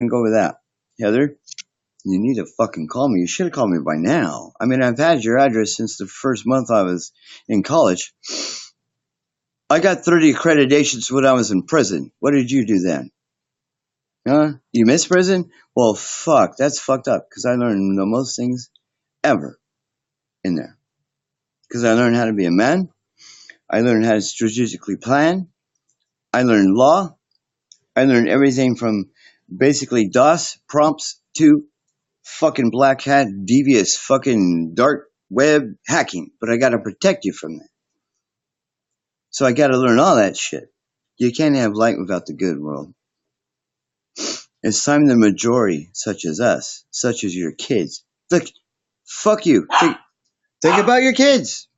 And go with that. Heather, you need to fucking call me. You should have called me by now. I mean, I've had your address since the first month I was in college. I got 30 accreditations when I was in prison. What did you do then? Huh? You miss prison? Well, fuck. That's fucked up because I learned the most things ever in there. Because I learned how to be a man. I learned how to strategically plan. I learned law. I learned everything from basically DOS prompts to fucking black hat, devious fucking dark web hacking. But I gotta protect you from that. So I gotta learn all that shit. You can't have light without the good world. It's time the majority, such as us, such as your kids. Look, fuck you. Think about your kids.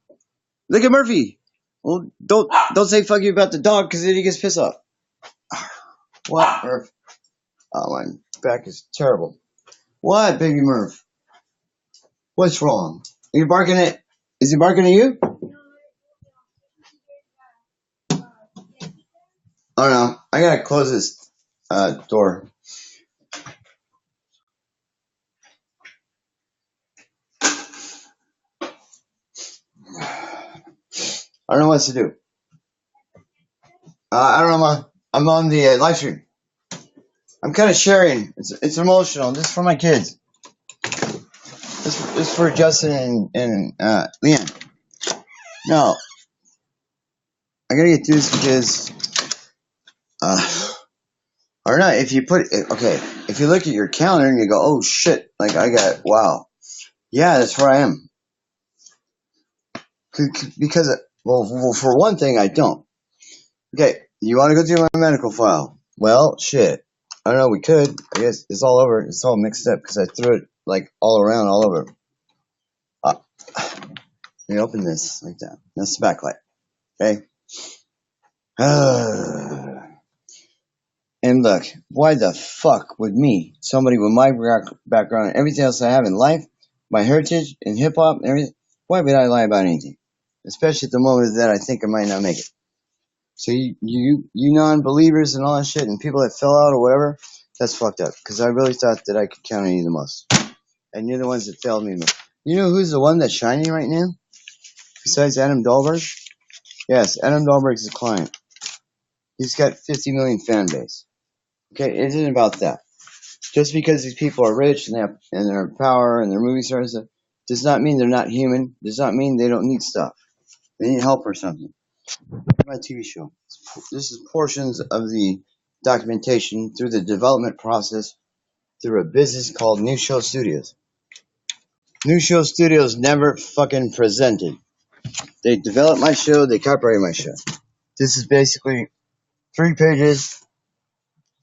Look at Murphy. Well, don't say fuck you about the dog because then he gets pissed off. What, Murph? Oh, my back is terrible. What, baby Murph? What's wrong? Are you barking at? Is he barking at you? Oh no, I gotta close this door. I don't know what to do. I don't know. I'm on the live stream. I'm kind of sharing. It's emotional. This is for my kids. This is for Justin and Leanne. No, I gotta get through this because or not. If you put okay, if you look at your calendar and you go, oh shit, like I got wow, yeah, that's where I am. Because well, for one thing, I don't. Okay, you want to go through my medical file? Well, shit. I don't know. We could. I guess it's all over. It's all mixed up because I threw it like all around, all over. Let me open this like that. That's the backlight. Okay. And look, why the fuck would me, somebody with my background and everything else I have in life, my heritage in hip hop and everything, why would I lie about anything? Especially at the moment that I think I might not make it. So you non-believers and all that shit and people that fell out or whatever, that's fucked up. Because I really thought that I could count on you the most. And you're the ones that failed me the most. You know who's the one that's shining right now? Besides Adam Dahlberg? Yes, Adam Dahlberg's a client. He's got 50 million fan base. Okay, it isn't about that. Just because these people are rich and they're power and they're movie stars does not mean they're not human. Does not mean they don't need stuff. They need help or something. My TV show. This is portions of the documentation through the development process through a business called New Show Studios. New Show Studios never fucking presented. They developed my show, they copyrighted my show. This is basically 3 pages.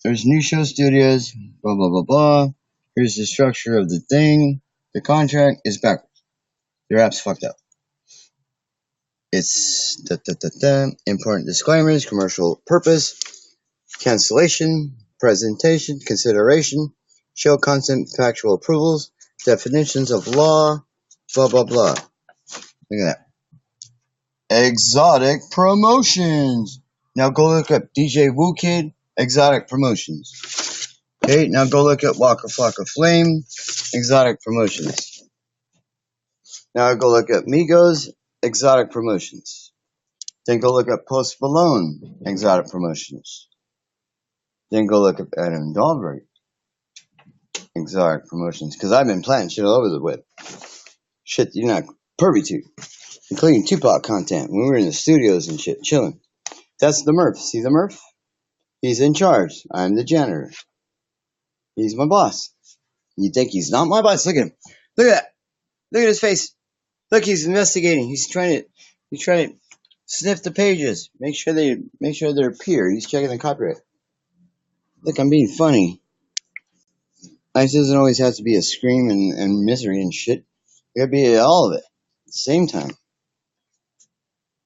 There's New Show Studios, blah, blah, blah, blah. Here's the structure of the thing. The contract is backwards. Your app's fucked up. It's important disclaimers, commercial purpose, cancellation, presentation, consideration, show content, factual approvals, definitions of law, blah, blah, blah. Look at that. Exotic Promotions. Now go look up DJ Woo Kid, Exotic Promotions. Okay, now go look at Waka Flocka Flame, Exotic Promotions. Now go look at Migos, Exotic Promotions. Then go look up Post Malone, Exotic Promotions. Then go look up Adam Dahlberg, Exotic Promotions. Because I've been planting shit all over the web. Shit you're not privy to. Including Tupac content when we were in the studios and shit, chilling. That's the Murph. See the Murph? He's in charge. I'm the janitor. He's my boss. You think he's not my boss? Look at him. Look at that. Look at his face. Look, he's investigating. He's trying to sniff the pages. Make sure they're pure. He's checking the copyright. Look, I'm being funny. Life doesn't always have to be a scream and misery and shit. It could be all of it at the same time.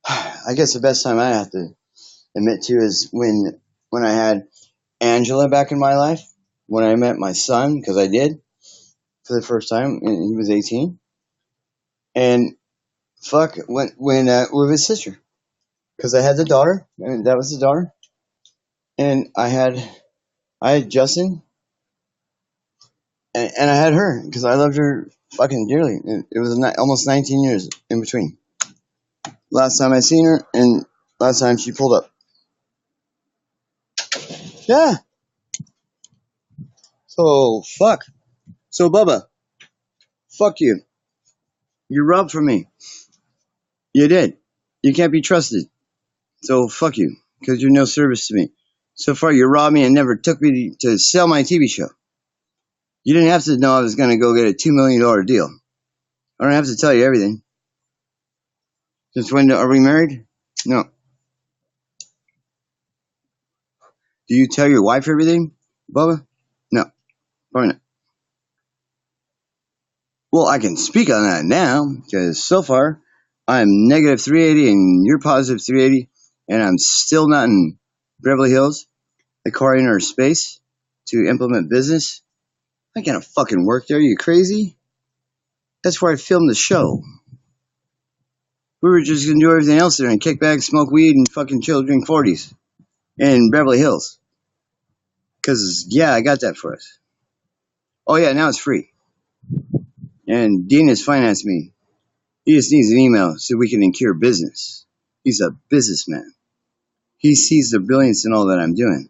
I guess the best time I have to admit to is when I had Angela back in my life. When I met my son, because I did for the first time, and he was 18. And fuck, when with his sister, because I had the daughter, and that was the daughter, and I had Justin, And I had her because I loved her fucking dearly. It was almost 19 years in between. Last time I seen her and last time she pulled up. Yeah. So, fuck. So, Bubba, fuck you. You robbed from me. You did. You can't be trusted. So, fuck you. Because you're no service to me. So far, you robbed me and never took me to sell my TV show. You didn't have to know I was going to go get a $2 million deal. I don't have to tell you everything. Since when are we married? No. Do you tell your wife everything, Bubba? No, probably not. Well, I can speak on that now, because so far, I'm negative 380 and you're positive 380, and I'm still not in Beverly Hills, acquiring our space to implement business. I can't fucking work there, you crazy? That's where I filmed the show. We were just gonna do everything else there and kick back, smoke weed, and fucking chill, drink 40s in Beverly Hills. Because, yeah, I got that for us. Oh, yeah, now it's free. And Dean has financed me. He just needs an email so we can incur business. He's a businessman. He sees the brilliance in all that I'm doing.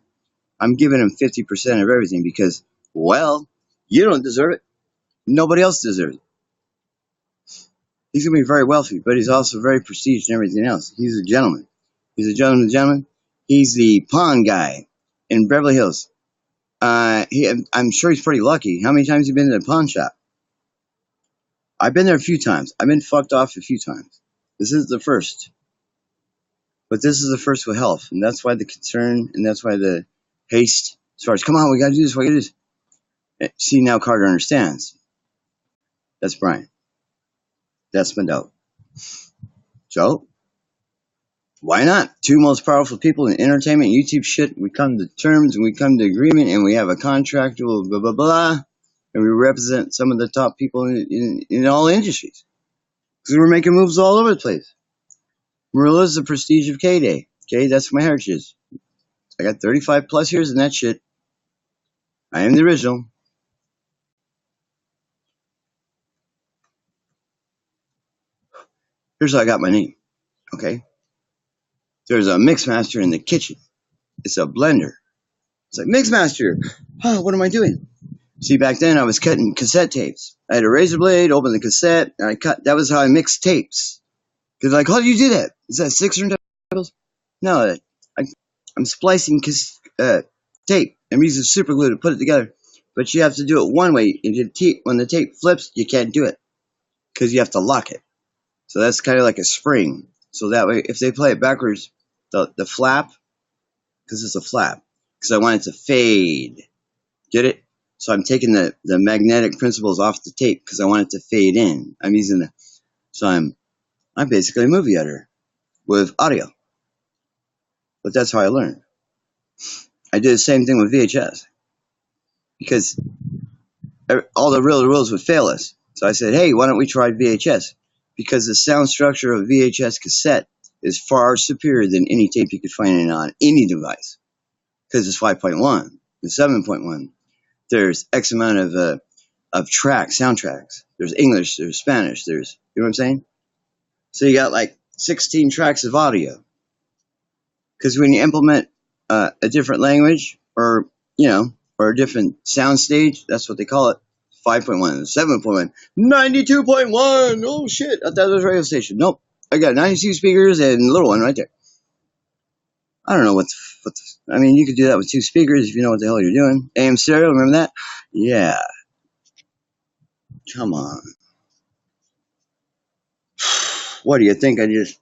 I'm giving him 50% of everything because, well, you don't deserve it. Nobody else deserves it. He's going to be very wealthy, but he's also very prestigious and everything else. He's a gentleman. He's a gentleman. He's the pawn guy in Beverly Hills. I'm sure he's pretty lucky. How many times have you been to the pawn shop? I've been there a few times. I've been fucked off a few times. This is the first. But this is the first with health, and that's why the concern, and that's why the haste, as far as, come on, we gotta do this, we gotta do this. See, now Carter understands. That's Brian. That's Mado. So, why not? Two most powerful people in entertainment, YouTube shit, we come to terms, and we come to agreement, and we have a contract, blah, blah, blah, and we represent some of the top people in all industries. Because we're making moves all over the place. Marilla's the prestige of K-Day. Okay, that's my heritage. I got 35 plus years in that shit. I am the original. Here's how I got my name. Okay? There's a mixmaster in the kitchen. It's a blender. It's like, mixmaster. Oh, what am I doing? See, back then I was cutting cassette tapes. I had a razor blade, opened the cassette, and I cut. That was how I mixed tapes. Because, like, how do you do that? Is that 600 turntables? No, I'm splicing tape. I'm using super glue to put it together. But you have to do it one way. When the tape flips, you can't do it. Because you have to lock it. So that's kind of like a spring. So that way, if they play it backwards, the flap, because it's a flap, because I want it to fade. Get it? So I'm taking the magnetic principles off the tape because I want it to fade in. I'm using I'm basically a movie editor with audio. But that's how I learned. I did the same thing with VHS because all the real rules would fail us. So I said, hey, why don't we try VHS? Because the sound structure of VHS cassette is far superior than any tape you could find on any device. Because it's 5.1, it's 7.1. There's X amount of tracks, soundtracks. There's English, there's Spanish, you know what I'm saying? So you got like 16 tracks of audio. Because when you implement a different language or a different sound stage, that's what they call it. 5.1, 7.1, 92.1. Oh shit, I thought it was a radio station. Nope. I got 92 speakers and a little one right there. I don't know I mean, you could do that with two speakers if you know what the hell you're doing. AM stereo, remember that? Yeah. Come on. What do you think? I just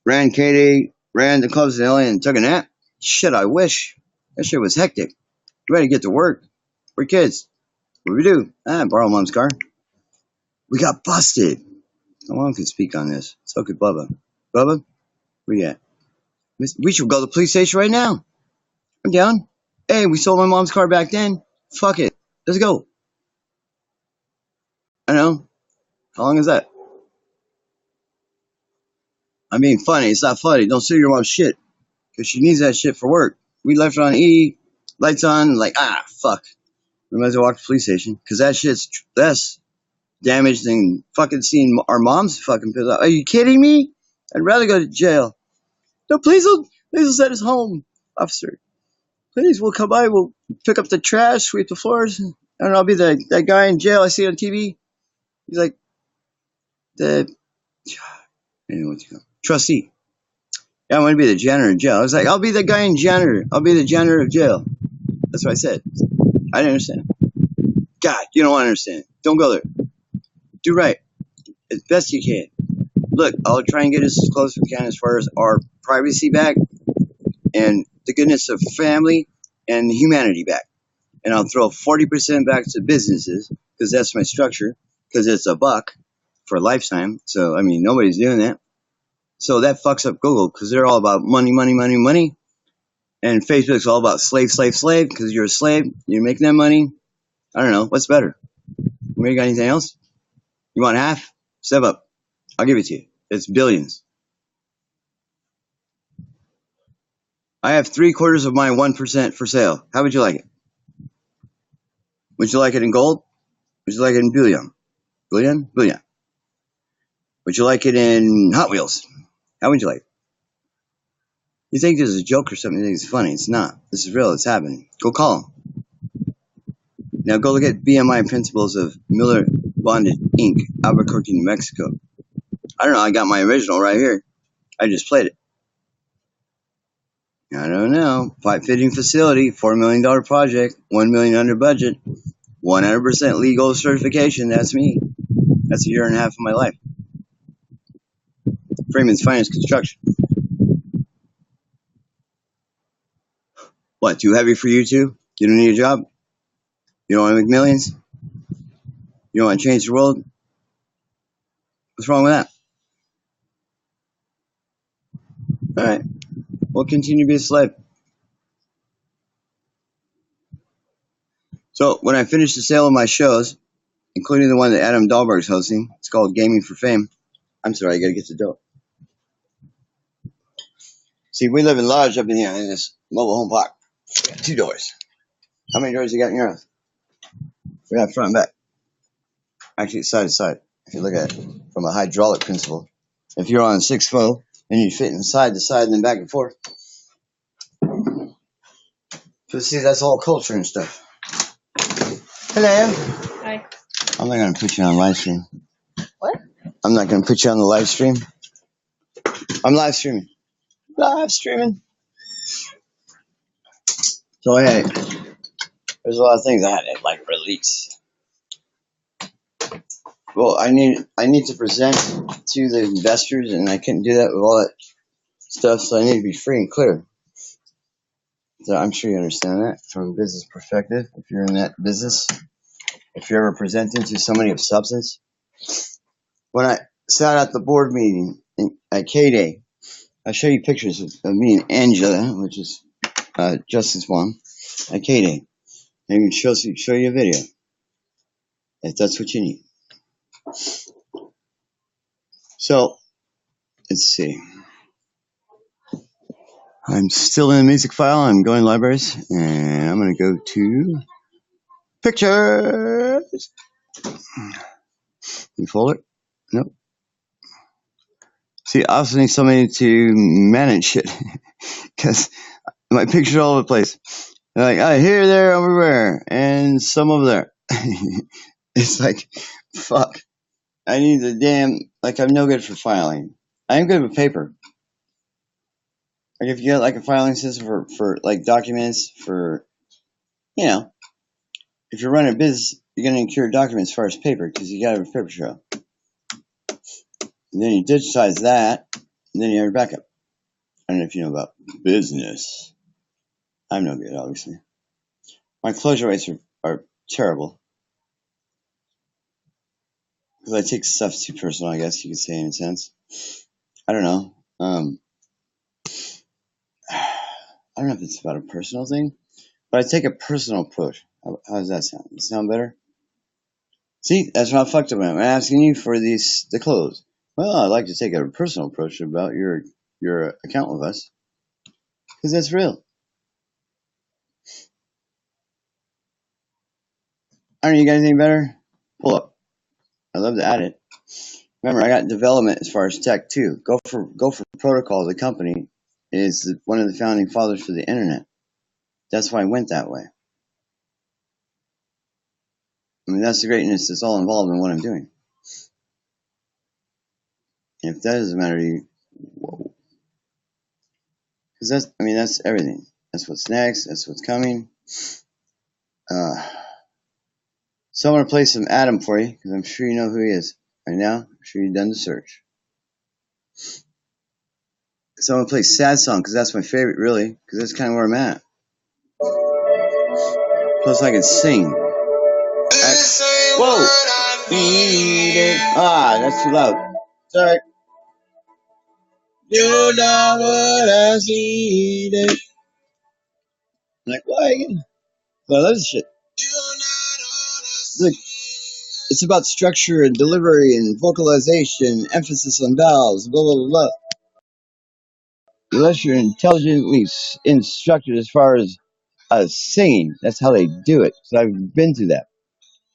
ran K-Day, ran the clubs in LA and took a nap? Shit, I wish. That shit was hectic. Ready to get to work. We're kids. What do we do? Borrow mom's car. We got busted. No one can speak on this. So could Bubba. Bubba, where you at? We should go to the police station right now. I'm down. Hey, we sold my mom's car back then. Fuck it. Let's go. I know. How long is that? I'm being funny. It's not funny. Don't steal your mom's shit. Because she needs that shit for work. We left it on E. Lights on. Like, fuck. We might as well walk to the police station because that shit's less damaged than fucking seeing our moms fucking pissed off. Are you kidding me? I'd rather go to jail. No, please will send us home, officer. Please, we'll come by. We'll pick up the trash, sweep the floors. And I'll be that guy in jail I see on TV. He's like the what's he called? Trustee. Yeah, I want to be the janitor in jail. I was like, I'll be the guy in janitor. I'll be the janitor of jail. That's what I said. I didn't understand. God, you don't want to understand. Don't go there. Do right as best you can. Look, I'll try and get us as close as we can as far as our privacy back and the goodness of family and humanity back. And I'll throw 40% back to businesses because that's my structure, because it's a buck for a lifetime. So, I mean, nobody's doing that. So that fucks up Google because they're all about money, money, money, money. And Facebook's all about slave, slave, slave because you're a slave. You're making that money. I don't know. What's better? You got anything else? You want half? Step up. I'll give it to you. It's billions. I have 3/4 of my 1% for sale. How would you like it? Would you like it in gold? Would you like it in bullion? Bullion? Bullion. Would you like it in Hot Wheels? How would you like it? You think this is a joke or something? You think it's funny. It's not. This is real. It's happening. Go call them. Now go look at BMI principles of Miller Bonded Inc., Albuquerque, New Mexico. I don't know. I got my original right here. I just played it. I don't know. Pipe fitting facility, $4 million project, $1 million under budget, 100% legal certification. That's me. That's a year and a half of my life. Freeman's Finance Construction. What, too heavy for you two? You don't need a job? You don't want to make millions? You don't want to change the world? What's wrong with that? All right. We'll continue to be a slave. So when I finish the sale of my shows, including the one that Adam Dahlberg's hosting, it's called Gaming for Fame. I'm sorry, I got to get the dough. See, we live in large up in here in this mobile home park. 2 doors. How many doors you got in your house? We got front and back. Actually, it's side to side. If you look at it from a hydraulic principle. If you're on 6 foot and you fit from side to side and then back and forth. So see, that's all culture and stuff. Hello. Hi. I'm not going to put you on live stream. What? I'm not going to put you on the live stream. I'm live streaming. Live streaming. So hey, there's a lot of things I had to like release. Well, I need to present to the investors, and I couldn't do that with all that stuff. So I need to be free and clear. So I'm sure you understand that from a business perspective. If you're in that business, if you're ever presenting to somebody of substance. When I sat at the board meeting at K-Day, I'll show you pictures of me and Angela, which is Justin's mom, at K-Day. And we can show you a video if that's what you need. So, let's see. I'm still in the music file. I'm going to libraries, and I'm going to go to pictures. You fold it? Nope. See, I also need somebody to manage it because my pictures are all over the place. They're like, oh, here, there, everywhere, and some over there. It's like, fuck. I need the damn, like, I'm no good for filing. I am good with paper. Like, if you got, like, a filing system for like, documents for, you know, if you're running a business, you're going to incur documents as far as paper because you got to have a paper trail. And then you digitize that, and then you have your backup. I don't know if you know about business. I'm no good, obviously. My closure rates are terrible. Because I take stuff too personal, I guess you could say, in a sense. I don't know. I don't know if it's about a personal thing, but I take a personal approach. How does that sound? Does it sound better? See, that's what I fucked up. I'm asking you for the clothes. Well, I'd like to take a personal approach about your account with us. Because that's real. I don't know, you got anything better? Pull up. I love to add it. Remember, I got development as far as tech too. Go for Protocol. The company is one of the founding fathers for the internet. That's why I went that way. I mean, that's the greatness that's all involved in what I'm doing. And if that doesn't matter to you, whoa. Because that's everything. That's what's next. That's what's coming. So I'm going to play some Adam for you, because I'm sure you know who he is. Right now, I'm sure you've done the search. So I'm going to play Sad Song, because that's my favorite, really, because that's kind of where I'm at. Plus, I can sing. Whoa! That's too loud. Sorry. You know what I needed. Like, why again? But I love this shit. Look, it's about structure and delivery and vocalization, emphasis on vowels, blah, blah, blah, blah. Unless you're intelligently instructed as far as singing, that's how they do it. So I've been through that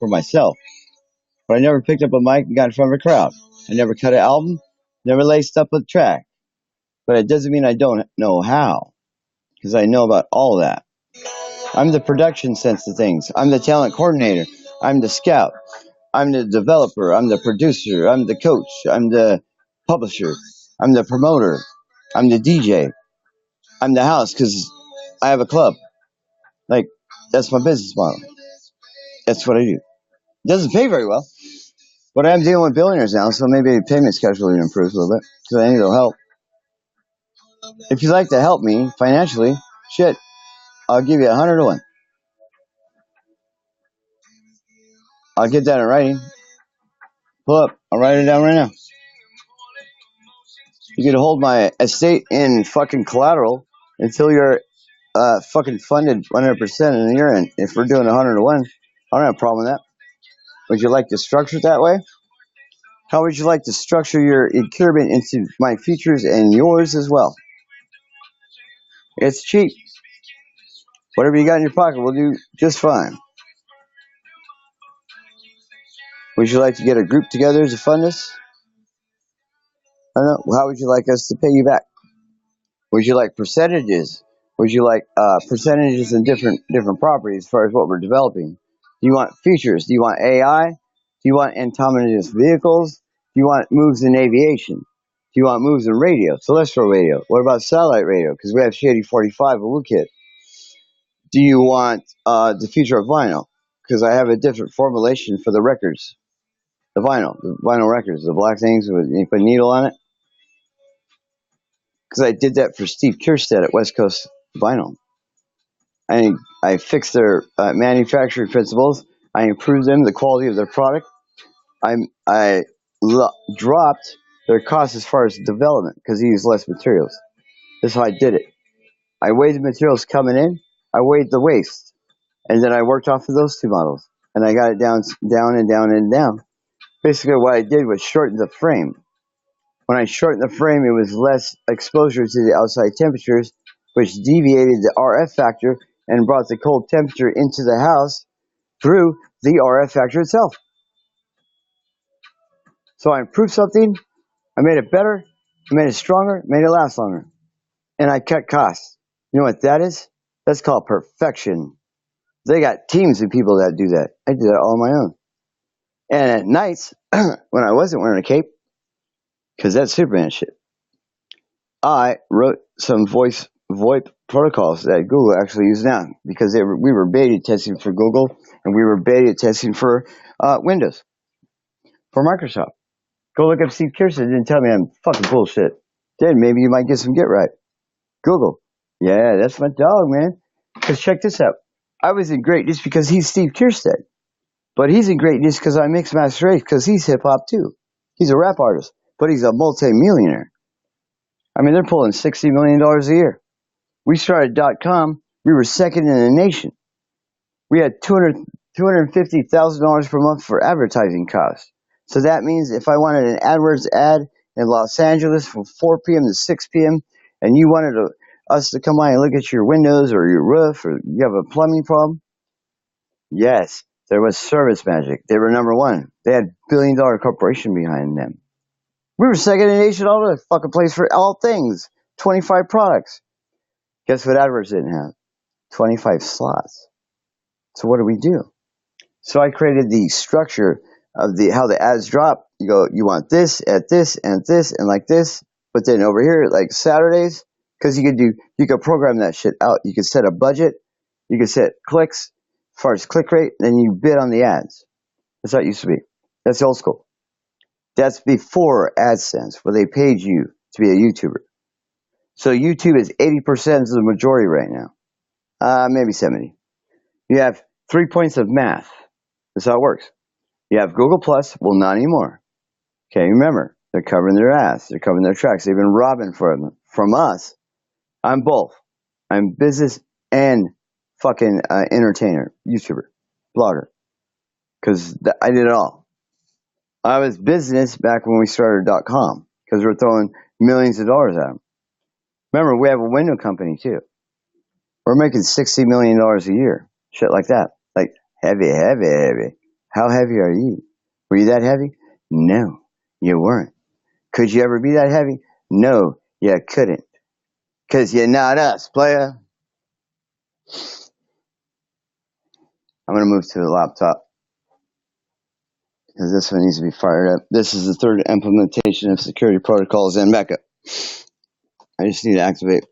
for myself. But I never picked up a mic and got in front of a crowd. I never cut an album, never laced up a track. But it doesn't mean I don't know how, because I know about all that. I'm the production sense of things. I'm the talent coordinator. I'm the scout. I'm the developer. I'm the producer. I'm the coach. I'm the publisher. I'm the promoter. I'm the DJ. I'm the house because I have a club. Like, that's my business model. That's what I do. It doesn't pay very well, but I'm dealing with billionaires now, so maybe payment schedule will improve a little bit because I need a little help. If you'd like to help me financially, shit, I'll give you 100 to 1. I'll get that in writing. Pull up. I'll write it down right now. You can hold my estate in fucking collateral until you're fucking funded 100% in the year end. If we're doing 100 to 1, I don't have a problem with that. Would you like to structure it that way? How would you like to structure your increment into my features and yours as well? It's cheap. Whatever you got in your pocket will do just fine. Would you like to get a group together to fund this? I don't know. How would you like us to pay you back? Would you like percentages? Would you like percentages in different properties as far as what we're developing? Do you want features? Do you want AI? Do you want autonomous vehicles? Do you want moves in aviation? Do you want moves in radio, celestial radio? What about satellite radio? Because we have Shady 45 and WooKit. Do you want the future of vinyl? Because I have a different formulation for the records. The vinyl records, the black things with you put a needle on it. Because I did that for Steve Kierstead at West Coast Vinyl. I fixed their manufacturing principles. I improved them, the quality of their product. I dropped their costs as far as development because he used less materials. That's how I did it. I weighed the materials coming in. I weighed the waste. And then I worked off of those two models. And I got it down and down and down. Basically, what I did was shorten the frame. When I shortened the frame, it was less exposure to the outside temperatures, which deviated the RF factor and brought the cold temperature into the house through the RF factor itself. So I improved something, I made it better, I made it stronger, made it last longer. And I cut costs. You know what that is? That's called perfection. They got teams of people that do that. I did that all on my own. And at nights, when I wasn't wearing a cape, because that's Superman shit, I wrote some VoIP protocols that Google actually uses now because we were beta testing for Google and we were beta testing for Windows, for Microsoft. Go look up Steve Kirsten. Didn't tell me I'm fucking bullshit. Then maybe you might get some get right. Google. Yeah, that's my dog, man. Because check this out. I was in greatness because he's Steve Kierstead. But he's in greatness because I mix master race because he's hip hop too. He's a rap artist, but he's a multi-millionaire. I mean, they're pulling $60 million a year. We started .com. We were second in the nation. We had $250,000 per month for advertising costs. So that means if I wanted an AdWords ad in Los Angeles from 4 p.m. to 6 p.m. and you wanted us to come by and look at your windows or your roof or you have a plumbing problem, yes, There was Service Magic. They were number one. They had billion-dollar corporation behind them. We were second in nation all over the fucking place for all things. 25 products. Guess what AdWords didn't have? 25 slots. So what do we do? So I created the structure of how the ads drop. You go, you want this, at this, and this, and like this. But then over here, like Saturdays, because you could program that shit out. You could set a budget. You could set clicks, as far as click rate, and then you bid on the ads. That's how it used to be. That's old school. That's before AdSense, where they paid you to be a YouTuber. So YouTube is 80% of the majority right now. Maybe 70. You have 3 points of math. That's how it works. You have Google Plus. Well, not anymore. Okay, remember, they're covering their ass. They're covering their tracks. They've been robbing from us. I'm both. I'm business and fucking entertainer, YouTuber, blogger. Because I did it all. I was business back when we started .com. Because we're throwing millions of dollars at them. Remember, we have a window company, too. We're making $60 million a year. Shit like that. Like, heavy. How heavy are you? Were you that heavy? No, you weren't. Could you ever be that heavy? No, you couldn't. Because you're not us, player. I'm going to move to the laptop. Because this one needs to be fired up. This is the third implementation of security protocols and backup. I just need to activate.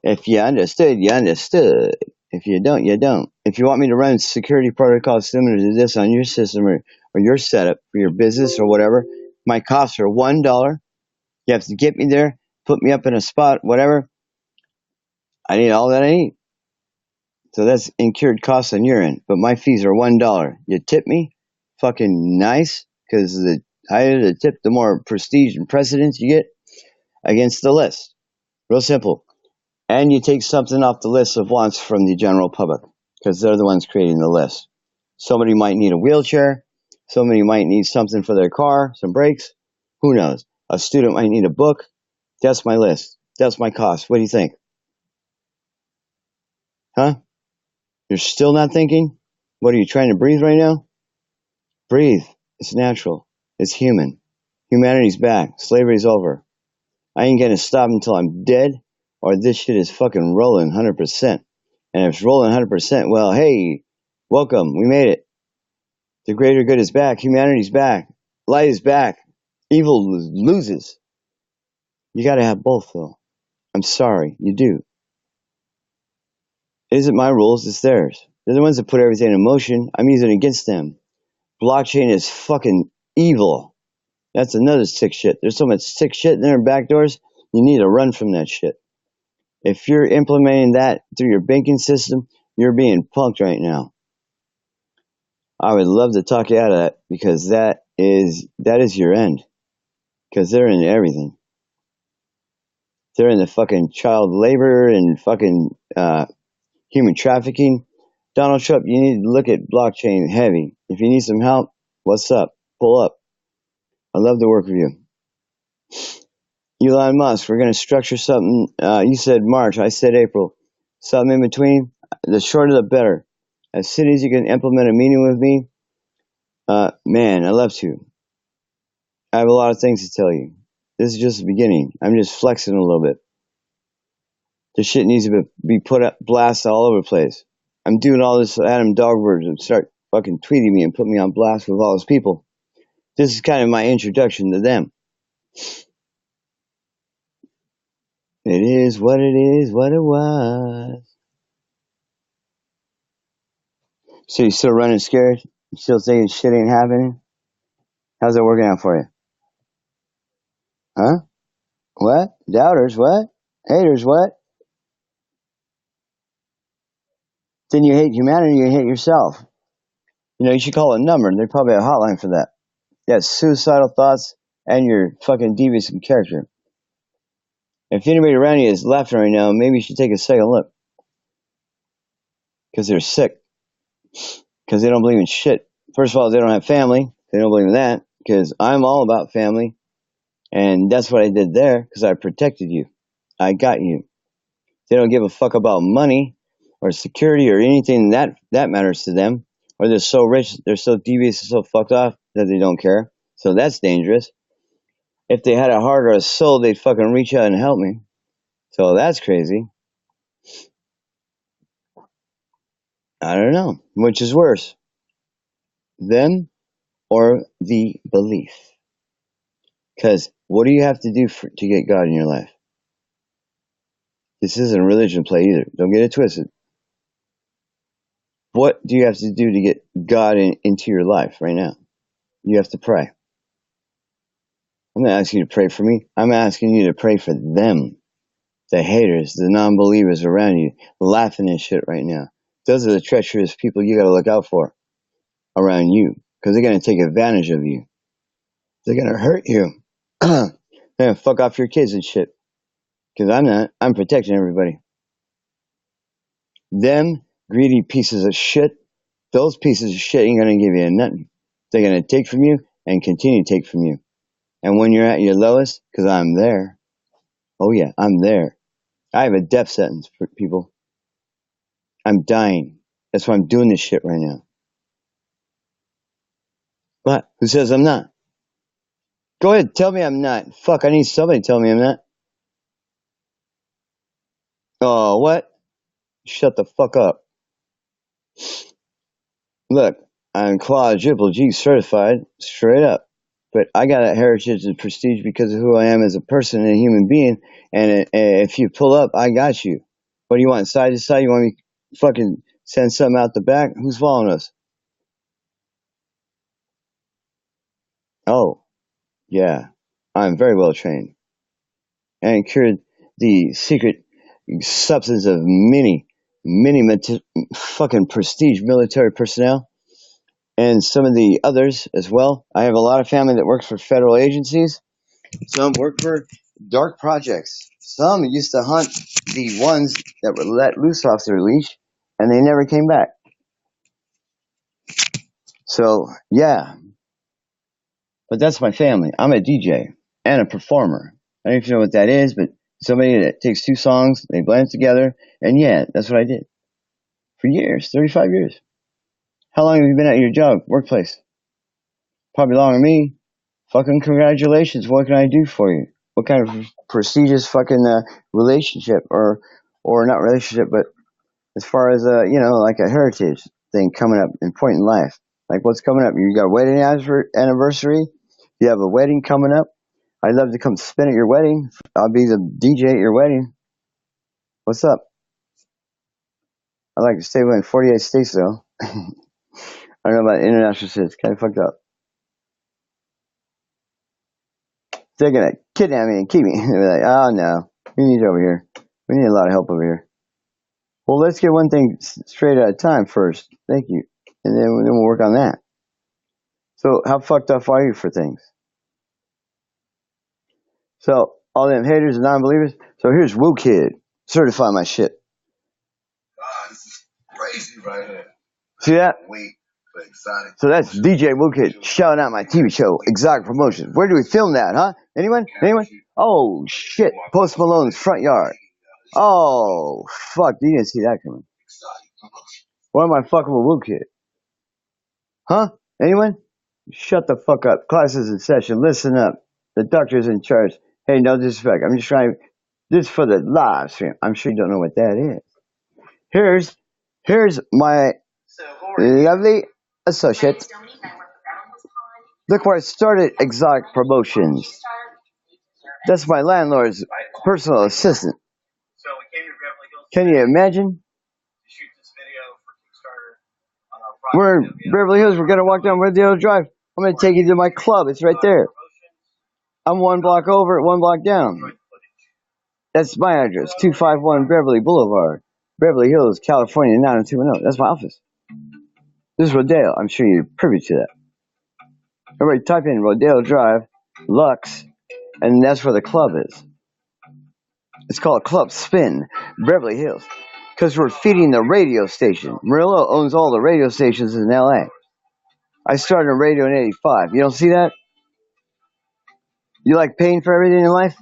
If you understood, you understood. If you don't, you don't. If you want me to run security protocols similar to this on your system or your setup for your business or whatever, my costs are $1. You have to get me there, put me up in a spot, whatever. I need all that I need. So that's incurred costs on your end. But my fees are $1. You tip me, fucking nice, because the higher the tip, the more prestige and precedence you get against the list. Real simple. And you take something off the list of wants from the general public, because they're the ones creating the list. Somebody might need a wheelchair. Somebody might need something for their car, some brakes. Who knows? A student might need a book. That's my list. That's my cost. What do you think? Huh? You're still not thinking? What, are you trying to breathe right now? Breathe. It's natural. It's human. Humanity's back. Slavery's over. I ain't gonna stop until I'm dead, or this shit is fucking rolling 100%. And if it's rolling 100%, well, hey, welcome. We made it. The greater good is back. Humanity's back. Light is back. Evil loses. You gotta have both, though. I'm sorry. You do. It isn't my rules. It's theirs. They're the ones that put everything in motion. I'm using it against them. Blockchain is fucking evil. That's another sick shit. There's so much sick shit in there, backdoors. You need to run from that shit. If you're implementing that through your banking system, you're being punked right now. I would love to talk you out of that, because that is your end. Because they're in everything. They're in the fucking child labor and fucking human trafficking. Donald Trump, you need to look at blockchain heavy. If you need some help, what's up? Pull up. I'd love to work with you. Elon Musk, we're going to structure something. You said March, I said April. Something in between. The shorter the better. As soon as you can implement a meeting with me, man, I'd love to. I have a lot of things to tell you. This is just the beginning. I'm just flexing a little bit. This shit needs to be put up, blast all over the place. I'm doing all this Adam Dogwords and start fucking tweeting me and put me on blast with all those people. This is kind of my introduction to them. It is, what it was. So you still running scared? You still thinking shit ain't happening? How's that working out for you? Huh? What? Doubters, what? Haters, what? Then you hate humanity, you hate yourself. You know, you should call a number. There's probably a hotline for that. Yeah, suicidal thoughts and your fucking devious character. If anybody around you is laughing right now, maybe you should take a second look. Because they're sick. Because they don't believe in shit. First of all, they don't have family. They don't believe in that. Because I'm all about family. And that's what I did there. Because I protected you. I got you. They don't give a fuck about money or security or anything that matters to them. Or they're so rich, they're so devious, so fucked off that they don't care. So that's dangerous. If they had a heart or a soul, they'd fucking reach out and help me. So that's crazy. I don't know. Which is worse? Them or the belief? Because what do you have to do to get God in your life? This isn't a religion play either. Don't get it twisted. What do you have to do to get God into your life right now? You have to pray. I'm not asking you to pray for me. I'm asking you to pray for them. The haters, the non-believers around you, laughing and shit right now. Those are the treacherous people you gotta look out for around you. Because they're gonna take advantage of you. They're gonna hurt you. They're gonna fuck off your kids and shit. Because I'm not. I'm protecting everybody. Them greedy pieces of shit, those pieces of shit ain't gonna give you nothing. They're gonna take from you and continue to take from you. And when you're at your lowest, because I'm there. Oh yeah, I'm there. I have a death sentence for people. I'm dying. That's why I'm doing this shit right now. What? Who says I'm not? Go ahead, tell me I'm not. Fuck, I need somebody to tell me I'm not. Oh, what? Shut the fuck up. Look, I'm quadruple G certified, straight up. But I got a heritage and prestige because of who I am as a person and a human being. And if you pull up, I got you. What do you want, side to side? You want me to fucking send something out the back? Who's following us? Oh, yeah. I'm very well trained. And cured the secret substance of many fucking prestige military personnel and some of the others as well. I have a lot of family that works for federal agencies. Some work for dark projects. Some used to hunt the ones that were let loose off their leash, and they never came back. So, yeah. But that's my family. I'm a DJ and a performer. I don't even know what that is, but somebody that takes two songs, they blend it together, and yeah, that's what I did. For years, 35 years. How long have you been at your job, workplace? Probably longer than me. Fucking congratulations. What can I do for you? What kind of prestigious fucking relationship or not relationship, but as far as like a heritage thing coming up in point in life. Like what's coming up? You got a wedding anniversary? You have a wedding coming up? I'd love to come spin at your wedding. I'll be the DJ at your wedding. What's up? I'd like to stay within 48 states though. I don't know about international shit. It's kind of fucked up. They're gonna kidnap me and keep me. They'll be like, oh no, we need you over here. We need a lot of help over here. Well, let's get one thing straight at a time first. Thank you. And then we'll work on that. So how fucked up are you for things? So all them haters and non-believers. So here's Woo Kid. Certify my shit. God, this is crazy right here. See that? Wait for exotic. So that's DJ Woo Kid shouting out my TV show, Exotic Promotions. Where do we film that, huh? Anyone? Anyone? Oh shit! Post Malone's front yard. Oh fuck! You didn't see that coming. Why am I fucking with Woo Kid? Huh? Anyone? Shut the fuck up. Class is in session. Listen up. The doctor's in charge. Hey, no disrespect. I'm just trying. This is for the live stream. I'm sure you don't know what that is. Here's my lovely associate. Look where I started Exotic Promotions. That's my landlord's personal assistant. Can you imagine? We're in Beverly Hills. We're going to walk down Rodeo Drive. I'm going to take you to my club. It's right there. I'm one block over, one block down. That's my address, 251 Beverly Boulevard, Beverly Hills, California, 90210. That's my office. This is Rodeo. I'm sure you're privy to that. Everybody type in Rodeo Drive, Lux, and that's where the club is. It's called Club Spin, Beverly Hills, because we're feeding the radio station. Murillo owns all the radio stations in L.A. I started a radio in 85. You don't see that? You like paying for everything in life?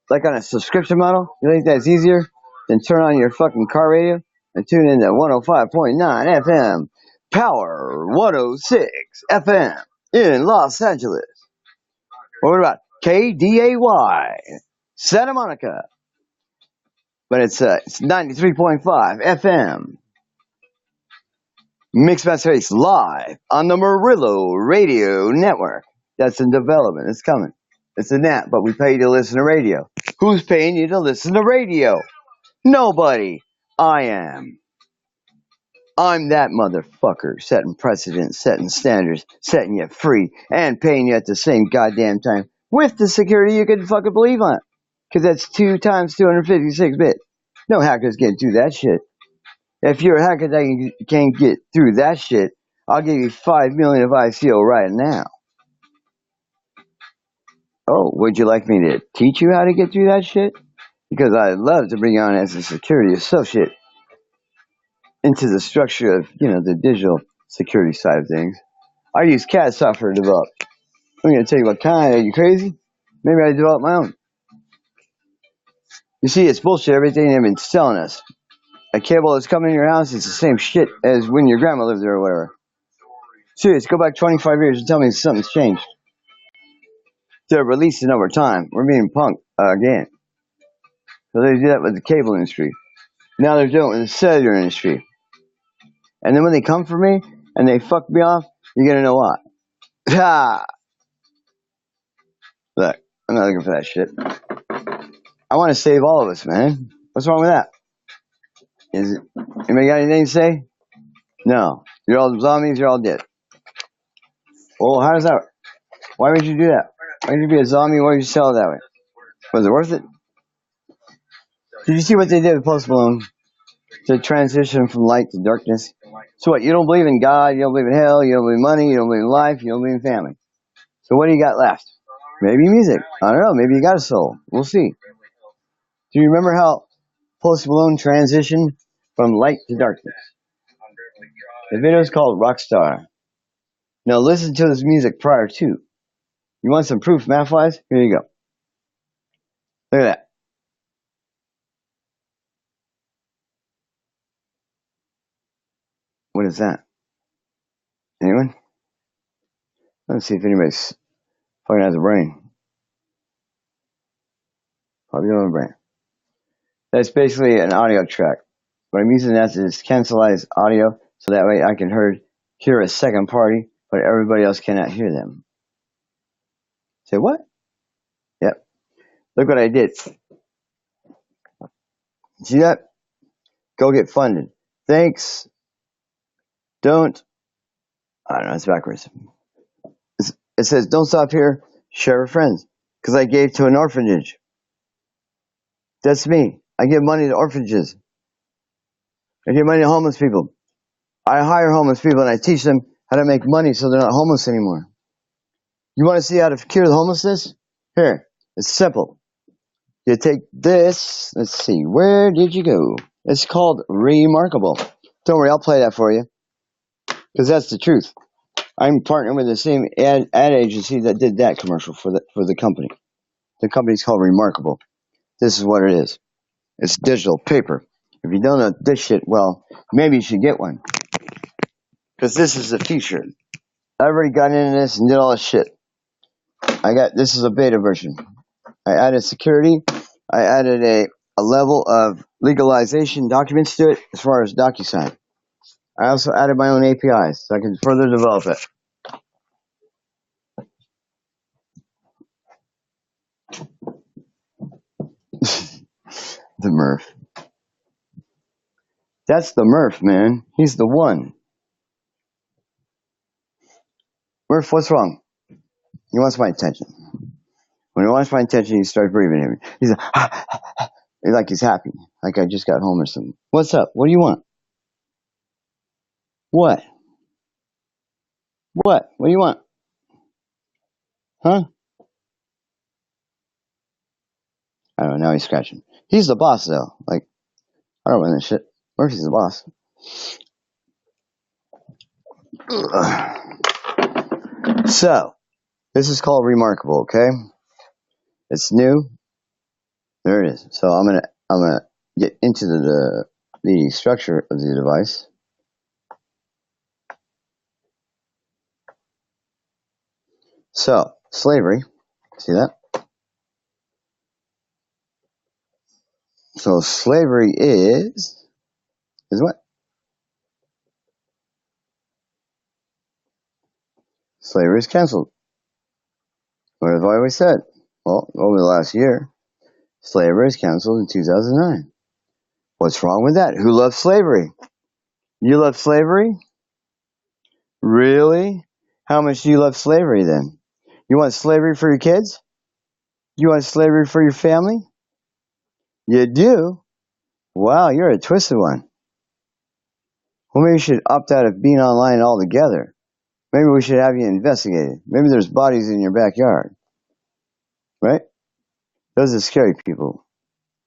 Like on a subscription model? You think that's easier than turn on your fucking car radio and tune in to 105.9 FM, Power 106 FM in Los Angeles. What about KDAY, Santa Monica? But it's 93.5 FM. Mixmaster Ace live on the Murillo Radio Network. That's in development. It's coming. It's an app, but we pay you to listen to radio. Who's paying you to listen to radio? Nobody. I am. I'm that motherfucker, setting precedents, setting standards, setting you free, and paying you at the same goddamn time with the security you can fucking believe on. Because that's 2 times 256 bit. No hackers get through that shit. If you're a hacker that can get through that shit, I'll give you 5 million of ICO right now. Oh, would you like me to teach you how to get through that shit? Because I'd love to bring you on as a security associate into the structure of, the digital security side of things. I use CAD software to develop. I'm going to tell you what kind. Are you crazy? Maybe I developed my own. You see, it's bullshit. Everything they've been selling us. A cable that's coming in your house is the same shit as when your grandma lived there or whatever. Serious, go back 25 years and tell me something's changed. They're releasing over time. We're being punked again. So they do that with the cable industry. Now they're doing it with the cellular industry. And then when they come for me and they fuck me off, you're going to know why. Ha! Look, I'm not looking for that shit. I want to save all of us, man. What's wrong with that? Anybody got anything to say? No. You're all zombies, you're all dead. Well, how does that work? Why would you do that? Why would you be a zombie? Why would you sell it that way? Was it worth it? Did you see what they did with Post Malone? To transition from light to darkness? So what, you don't believe in God, you don't believe in hell, you don't believe in money, you don't believe in life, you don't believe in family. So what do you got left? Maybe music. I don't know, maybe you got a soul. We'll see. Do you remember how Post Malone transitioned from light to darkness? The video is called Rockstar. Now listen to this music prior to. You want some proof math-wise? Here you go. Look at that. What is that? Anyone? Let's see if anybody's fucking has a brain. Probably don't have a brain. That's basically an audio track. What I'm using that is cancelized audio, so that way I can hear a second party, but everybody else cannot hear them. Say what? Yep. Look what I did. See that? Go get funded. Thanks. Don't. I don't know, it's backwards. It says, don't stop here, share with friends. Because I gave to an orphanage. That's me. I give money to orphanages. I give money to homeless people. I hire homeless people and I teach them how to make money so they're not homeless anymore. You want to see how to cure the homelessness? Here, it's simple. You take this. Let's see, where did you go? It's called Remarkable. Don't worry, I'll play that for you. Because that's the truth. I'm partnering with the same ad agency that did that commercial for the company. The company's called Remarkable. This is what it is. It's digital paper. If you don't know this shit, well, maybe you should get one. Because this is the future. I already got into this and did all this shit. This is a beta version. I added security. I added a level of legalization documents to it as far as DocuSign. I also added my own APIs so I can further develop it. The Murph. That's the Murph, man. He's the one. Murph, what's wrong? He wants my attention. When he wants my attention, he starts breathing at me. He's like he's happy. Like I just got home or something. What's up? What do you want? What? What? What do you want? Huh? I don't know. Now he's scratching. He's the boss, though. Like, I don't run this shit. Murphy's the boss. So, this is called Remarkable, okay? It's new. There it is. So I'm gonna get into the structure of the device. So, slavery, see that? So, slavery is what? Slavery is canceled. What have I always said? Well, over the last year, slavery is canceled in 2009. What's wrong with that? Who loves slavery? You love slavery? Really? How much do you love slavery then? You want slavery for your kids? You want slavery for your family? You do? Wow, you're a twisted one. Well, maybe you should opt out of being online altogether. Maybe we should have you investigated. Maybe there's bodies in your backyard. Right? Those are scary people.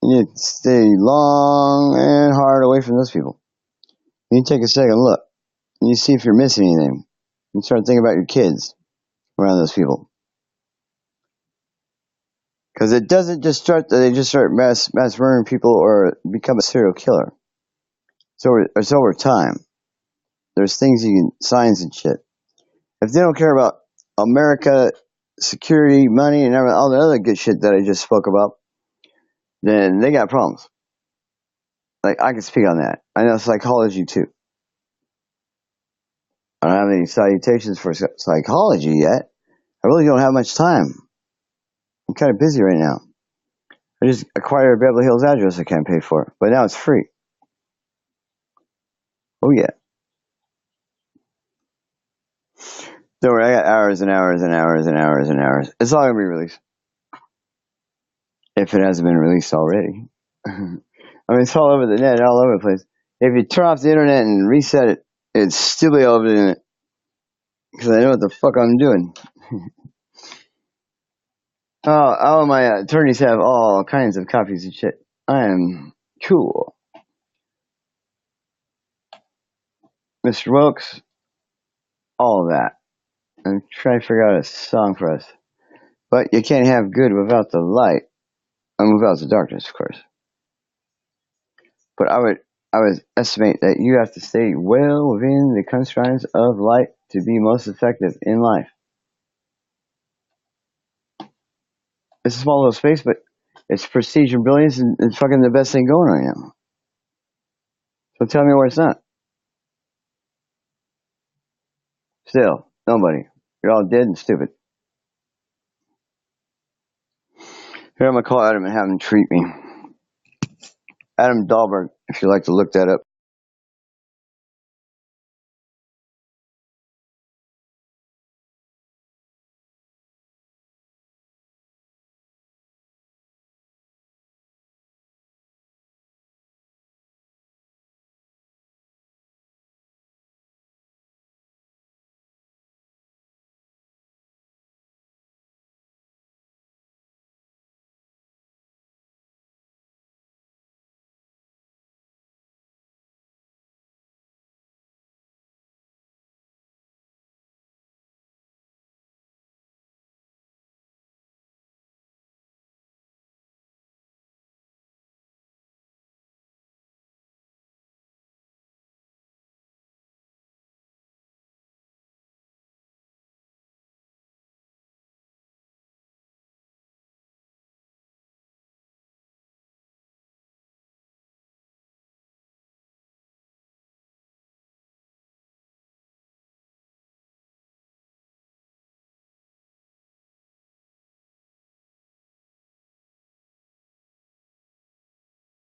You need to stay long and hard away from those people. You take a second look. And you see if you're missing anything. You start thinking about your kids around those people. Because it doesn't just start that they just start mass murdering people or become a serial killer. It's over time. There's things signs and shit. If they don't care about America, security, money, and all the other good shit that I just spoke about, then they got problems. Like, I can speak on that. I know psychology too. I don't have any salutations for psychology yet. I really don't have much time. I'm kind of busy right now. I just acquired a Beverly Hills address I can't pay for, but now it's free. Oh yeah. Don't worry, I got hours and hours and hours and hours and hours. It's all gonna be released. If it hasn't been released already. I mean, it's all over the net, all over the place. If you turn off the internet and reset it, it'd still be all over the internet. Because I know what the fuck I'm doing. All my attorneys have all kinds of copies of shit. I am cool. Mr. Wilkes, all of that. I'm trying to figure out a song for us. But you can't have good without the light. And without the darkness, of course. But I would estimate that you have to stay well within the constraints of light to be most effective in life. It's a small little space, but it's prestige and brilliance and it's fucking the best thing going right now. So tell me where it's not. Still, nobody. You're all dead and stupid. Here, I'm going to call Adam and have him treat me. Adam Dahlberg, if you'd like to look that up.